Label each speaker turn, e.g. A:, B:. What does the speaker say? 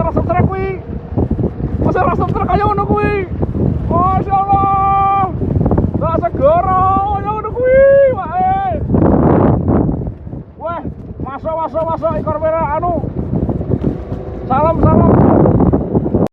A: rasa trek kuwi. Masih rasa trek kaya ngono kuwi. Masyaallah. Sak segara kaya ngono kuwi, wae. Wah, masuk ikor merah anu. Salam.